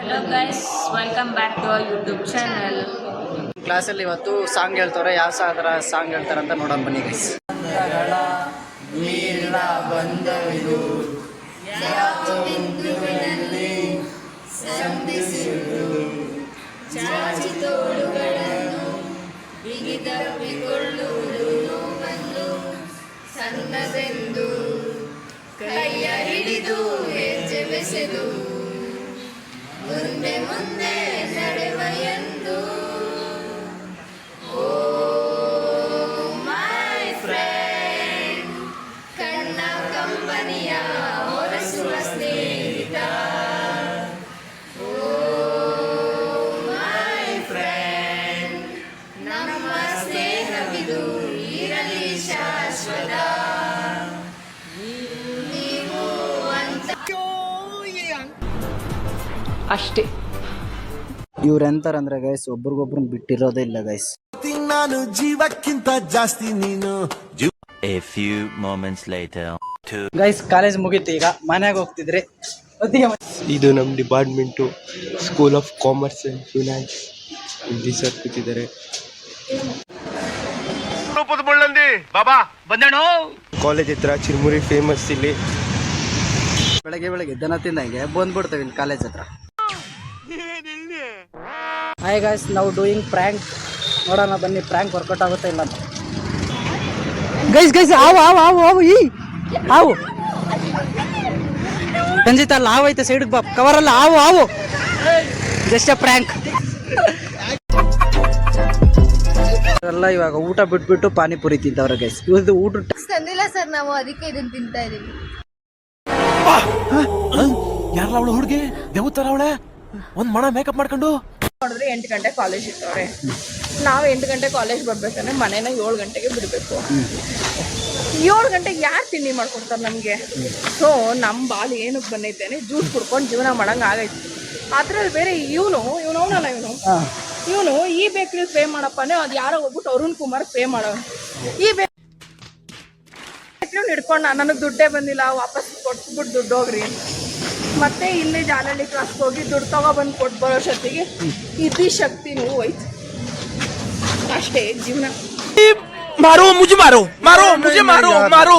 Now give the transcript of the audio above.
Hello guys, welcome back to our YouTube channel. ಕ್ಲಾಸಲ್ಲಿ ಇವತ್ತು song ಹೇಳ್ತಾರೆ. ಯಾವ ಸಾಂಗ್ ಹೇಳ್ತಾರೆ ಅಂತ ನೋಡೋಣ ಬನ್ನಿ ಗೈಸ್. ಸಣ್ಣದೆಂದು ಕೈಯ ಹಿಡಿದು ಹೆಜ್ಜೆ ಬೆಸೆದು ಮುಂದೆ ಮುಂದೆ ನಡೆವ ಎಂದು ಓ ಮೈ ಫ್ರೆಂಡ್, ಕಣ್ಣ ಕಂಪನಿಯ ಹೊರಸುವ ಸ್ನೇಹಿತ. ಓ ಮೈ ಫ್ರೆಂಡ್, ನಮ್ಮ ಸ್ನೇಹವಿದು ಇರಲಿ ಶಾಶ್ವತ. ಅಷ್ಟೇ. ಇವ್ರೆಂತಾರಂದ್ರೆ ಗೈಸ್, ಒಬ್ರಿಗೊಬ್ರನ್ನ ಬಿಟ್ಟಿರೋದೇ ಇಲ್ಲ ಗೈಸ್. ನಾನು ಜೀವಕ್ಕಿಂತ ಜಾಸ್ತಿ ನೀನು. A few moments later. Guys, college ಮುಗೀತು, ಈಗ ಮನೆಗೆ ಹೋಗ್ತಿದ್ರಿ. ಇದು ನಮ್ಮ department, school of commerce and finance. ಇಲ್ಲಿ ಸರ್ ಕೂತಿದ್ದಾರೆ. ಕಾಲೇಜ್ ಹತ್ರ ಚಿರ್ಮುರಿ ಫೇಮಸ್. ಇಲ್ಲಿ ಬೆಳಗ್ಗೆ ದನ ತಿಂದಂಗೆ ಬಂದ್ಬಿಡ್ತೇವೆ ಇಲ್ಲಿ ಕಾಲೇಜ್ ಹತ್ರ. ಹಾಯ್ ಗೈಸ್, ನಾವು ಡೂಯಿಂಗ್ ಪ್ರ್ಯಾಂಕ್. ನೋಡೋಣ ಬನ್ನಿ, ಪ್ರ್ಯಾಂಕ್ ವರ್ಕೌಟ್ ಆಗುತ್ತೆ ಇಲ್ಲ ಅಂತ. ಗೈಸ್ ಆವು ಆವು ಆವು ಆವು ಈ ಆವು ಸಂಜಿತ್ ಅಲ್ಲ, ಆವು ಐತೆ ಸೈಡ್ಗೆ ಬಾ, ಕವರಲ್ಲ. ಆವು ಆವು ಜಸ್ಟ್ ಅ ಪ್ರ್ಯಾಂಕ್. ಎಲ್ಲ ಇವಾಗ ಊಟ ಬಿಟ್ಬಿಟ್ಟು ಪಾನಿಪುರಿ ತಿಂತವ್ರೆ ಗೈಸ್. ಇವ್ರದ್ದು ಊಟ ತಂದಿಲ್ಲ ಸರ್, ನಾವು ಅದಕ್ಕೆ ಇದನ್ನ ತಿಂತಾ ಇದೀವಿ. ಯಾರಲ್ಲ ಅವಳು ಹುಡುಗಿ ದೇವತರ ಅವಳೆ, ಒಂದ್ ಮಣ ಮೇಕಪ್ ಮಾಡ್ಕೊಂಡು ನೋಡಿದ್ರೆ 8 ಗಂಟೆ ಕಾಲೇಜ್ ಇರ್ತವ್ರೆ. ನಾವು 8 ಗಂಟೆ ಕಾಲೇಜ್ ಬರ್ಬೇಕಂದ್ರೆ ಮನೇನ 7 ಗಂಟೆಗೆ ಬಿಡಬೇಕು. 7 ಗಂಟೆಗೆ ಯಾರು ತಿಂಡಿ ಮಾಡ್ಕೊಡ್ತಾರೆ ನಮಗೆ? ಸೊ ನಮ್ಮ ಬಾಲ್ ಏನಕ್ಕೆ ಬಂದೈತೇನೆ, ಜ್ಯೂಸ್ ಕುಡ್ಕೊಂಡು ಜೀವನ ಮಾಡಂಗೆ ಆಗೈತಿ. ಅದ್ರಲ್ಲಿ ಬೇರೆ ಇವನು ಈ ಬೇಕ್ರಿ ಪೇ ಮಾಡಪ್ಪನೇ, ಅದು ಯಾರೋ ಹೋಗ್ಬಿಟ್ಟು ಅರುಣ್ ಕುಮಾರ್ ಪೇ ಮಾಡೋ. ಈ ಬೇಕ್ರಿ ಹಿಡ್ಕೊಂಡು ನನಗೆ ದುಡ್ಡೇ ಬಂದಿಲ್ಲ, ವಾಪಸ್ ಕೊಟ್ಬಿಟ್ಟು ದುಡ್ಡು ಹೋಗ್ರಿ. ಮತ್ತೆ ಇಲ್ಲಿ ಜಾಲಹಳ್ಳಿ ಕ್ರಾಸ್ಗೆ ಹೋಗಿ ದುಡ್ಡು ತಗೊಬಂದು ಕೊಟ್ಟು ಬರೋಷ್ಟೊತ್ತಿಗೆ ಇದ್ದಿ ಶಕ್ತಿನೂ ಹೋಯ್ತು. ಅಷ್ಟೇ ಜೀವನ. ಮಾರೋ ಮುಜೆ ಮಾರೋ ಮಾರೋ ಮುಜೆ ಮಾರೋ ಮಾರೋ